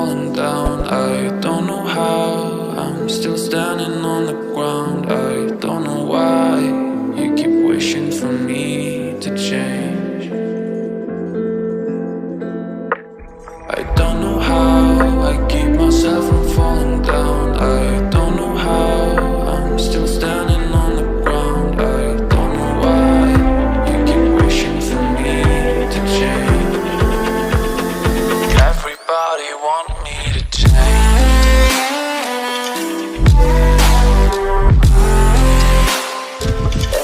falling down. I don't know how, I'm still standing on the ground. I don't know why you keep wishing for me to change. I don't know how I keep myself from falling down. I don't know how I'm still standing on the ground. I don't know why you keep wishing for me to change. Everybody want me to change.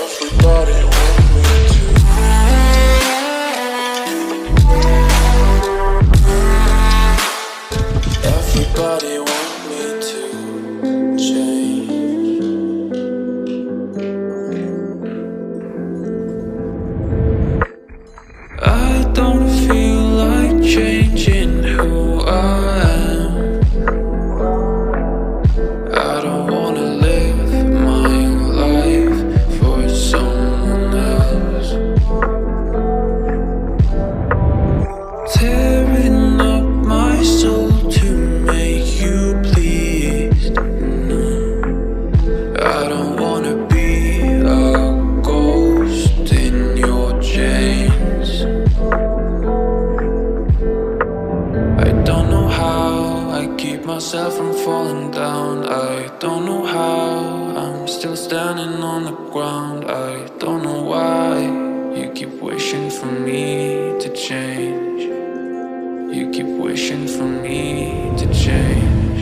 Everybody want me to. Everybody want me to change. I don't feel like changing who I am. I don't wanna live my life for someone else. Tearing up my soul to make you pleased. No, I don't wanna be a ghost in your chains. I don't know how I keep myself from falling down. I don't know how I'm still standing on the ground. I don't know why you keep wishing for me to change. You keep wishing for me to change.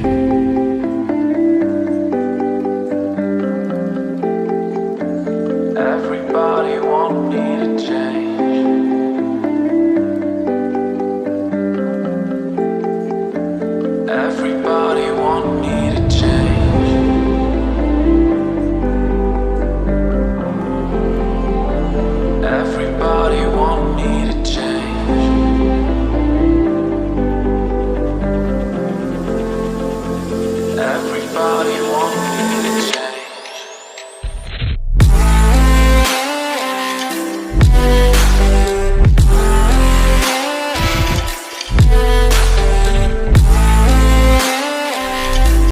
Everybody want me to change. Everybody want me to change. Everybody want me to change. Everybody want